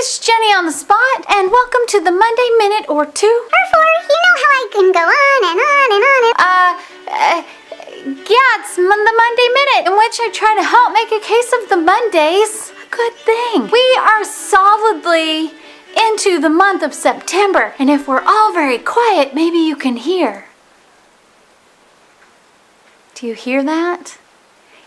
it's Jenny on the spot, and welcome to the Monday Minute or Two. Therefore, you know how I can go on and on and on and... Yeah, it's the Monday Minute, in which I try to help make a case of the Mondays a good thing. We are solidly into the month of September, and if we're all very quiet, maybe you can hear. Do you hear that?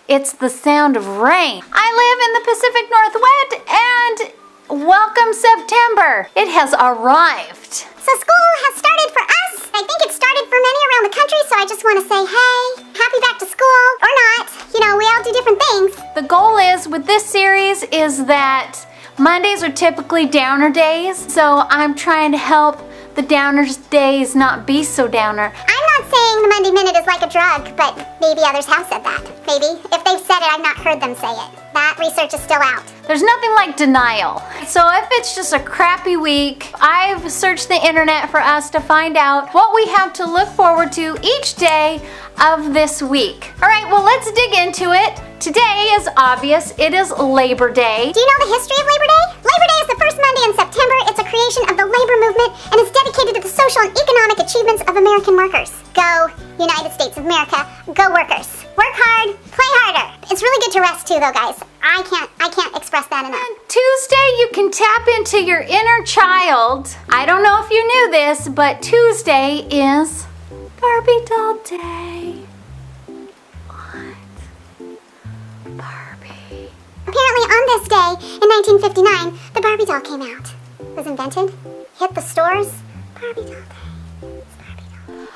It's the sound of rain. I live in the Pacific Northwest, and welcome September. It has arrived. So school has started for us. I think it started for many around the country, so I just want to say, hey, happy back to school, or not. You know, we all do different things. The goal is, with this series, is that Mondays are typically downer days, so I'm trying to help the downer days not be so downer. I'm not saying the Monday Minute is like a drug, but maybe others have said that. Maybe. If they've said it, I've not heard them say it. That research is still out. There's nothing like denial. So if it's just a crappy week, I've searched the internet for us to find out what we have to look forward to each day of this week. All right, well, let's dig into it. Today is obvious. It is Labor Day. Do you know the history of Labor Day? Labor Day is the first Monday in September. It's a creation of the labor movement, and it's dedicated to the social and economic achievements of American workers. Go United States of America. Go workers. Work hard, play harder. It's really good to rest too, though, guys. I can't express that enough. Tuesday, you can tap into your inner child. I don't know if you knew this, but Tuesday is Barbie doll day. Barbie. Apparently on this day, in 1959, the Barbie doll came out. Was invented, hit the stores. Barbie doll day. It's Barbie doll.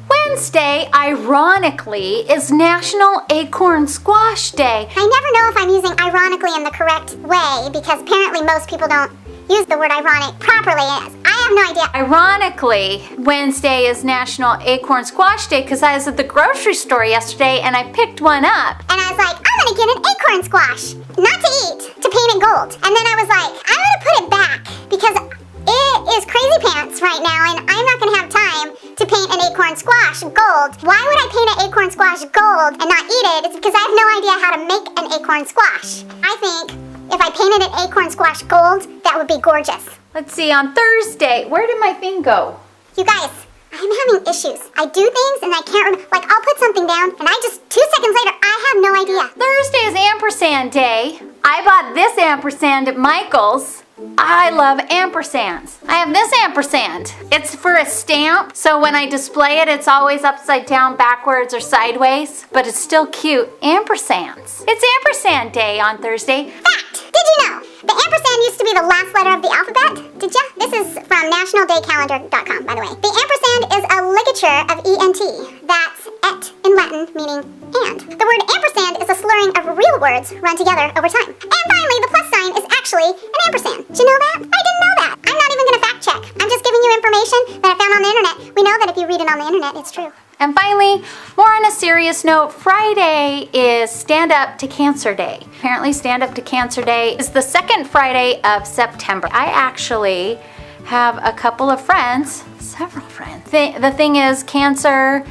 Wednesday, ironically, is National Acorn Squash Day. I never know if I'm using ironically in the correct way, because apparently most people don't use the word ironic properly. I have no idea. Ironically, Wednesday is National Acorn Squash Day because I was at the grocery store yesterday and I picked one up. And I was like, I'm gonna get an acorn squash. Not to eat, to paint it gold. And then I was like, I'm gonna put it back because it is crazy pants right now and I'm not gonna have time to paint an acorn squash gold. Why would I paint an acorn squash gold and not eat it? It's because I have no idea how to make an acorn squash. I think if I painted an acorn squash gold, that would be gorgeous. Let's see, on Thursday, where did my thing go? You guys, I'm having issues. I do things and I can't remember. Like, I'll put something down and I just, 2 seconds later, I have no idea. Thursday is ampersand day. I bought this ampersand at Michael's. I love ampersands. I have this ampersand. It's for a stamp, so when I display it, it's always upside down, backwards, or sideways, but it's still cute. Ampersands. It's ampersand day on Thursday. Fact! Did you know? The ampersand used to be the last letter of the alphabet. Did ya? This is from nationaldaycalendar.com, by the way. The ampersand is a ligature of ENT. That's et in Latin, meaning and. The word ampersand is a slurring of real words run together over time. And finally, the plus sign is actually an ampersand. Did you know that? I didn't know that. I'm not even going to fact check. I'm just giving you information that I found on the internet. We know that if you read it on the internet, it's true. And finally, more on a serious note, Friday is Stand Up to Cancer Day. Apparently, Stand Up to Cancer Day is the second Friday of September. I actually have a couple of friends, several friends. The thing is, cancer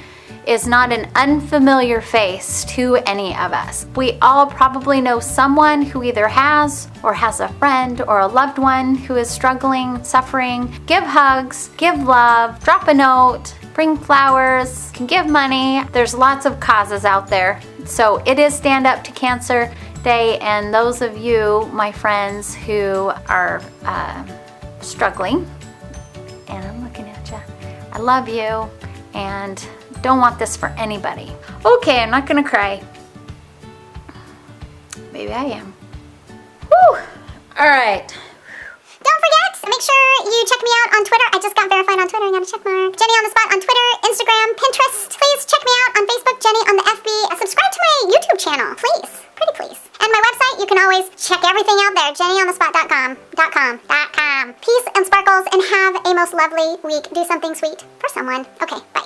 is not an unfamiliar face to any of us. We all probably know someone who either has or has a friend or a loved one who is struggling, suffering. Give hugs, give love, drop a note, bring flowers, can give money. There's lots of causes out there. So it is Stand Up to Cancer Day, and those of you, my friends, who are struggling, and I'm looking at you, I love you, and don't want this for anybody. Okay, I'm not gonna cry. Maybe I am. Whew! All right. Don't forget, make sure you check me out on Twitter. I just got verified on Twitter. I got a check mark. Jenny on the spot on Twitter, Instagram, Pinterest. Please check me out on Facebook, Jenny on the FB. Subscribe to my YouTube channel, please. Pretty please. And my website, you can always check everything out there, jennyonthespot.com. Peace and sparkles, and have a most lovely week. Do something sweet for someone. Okay, bye.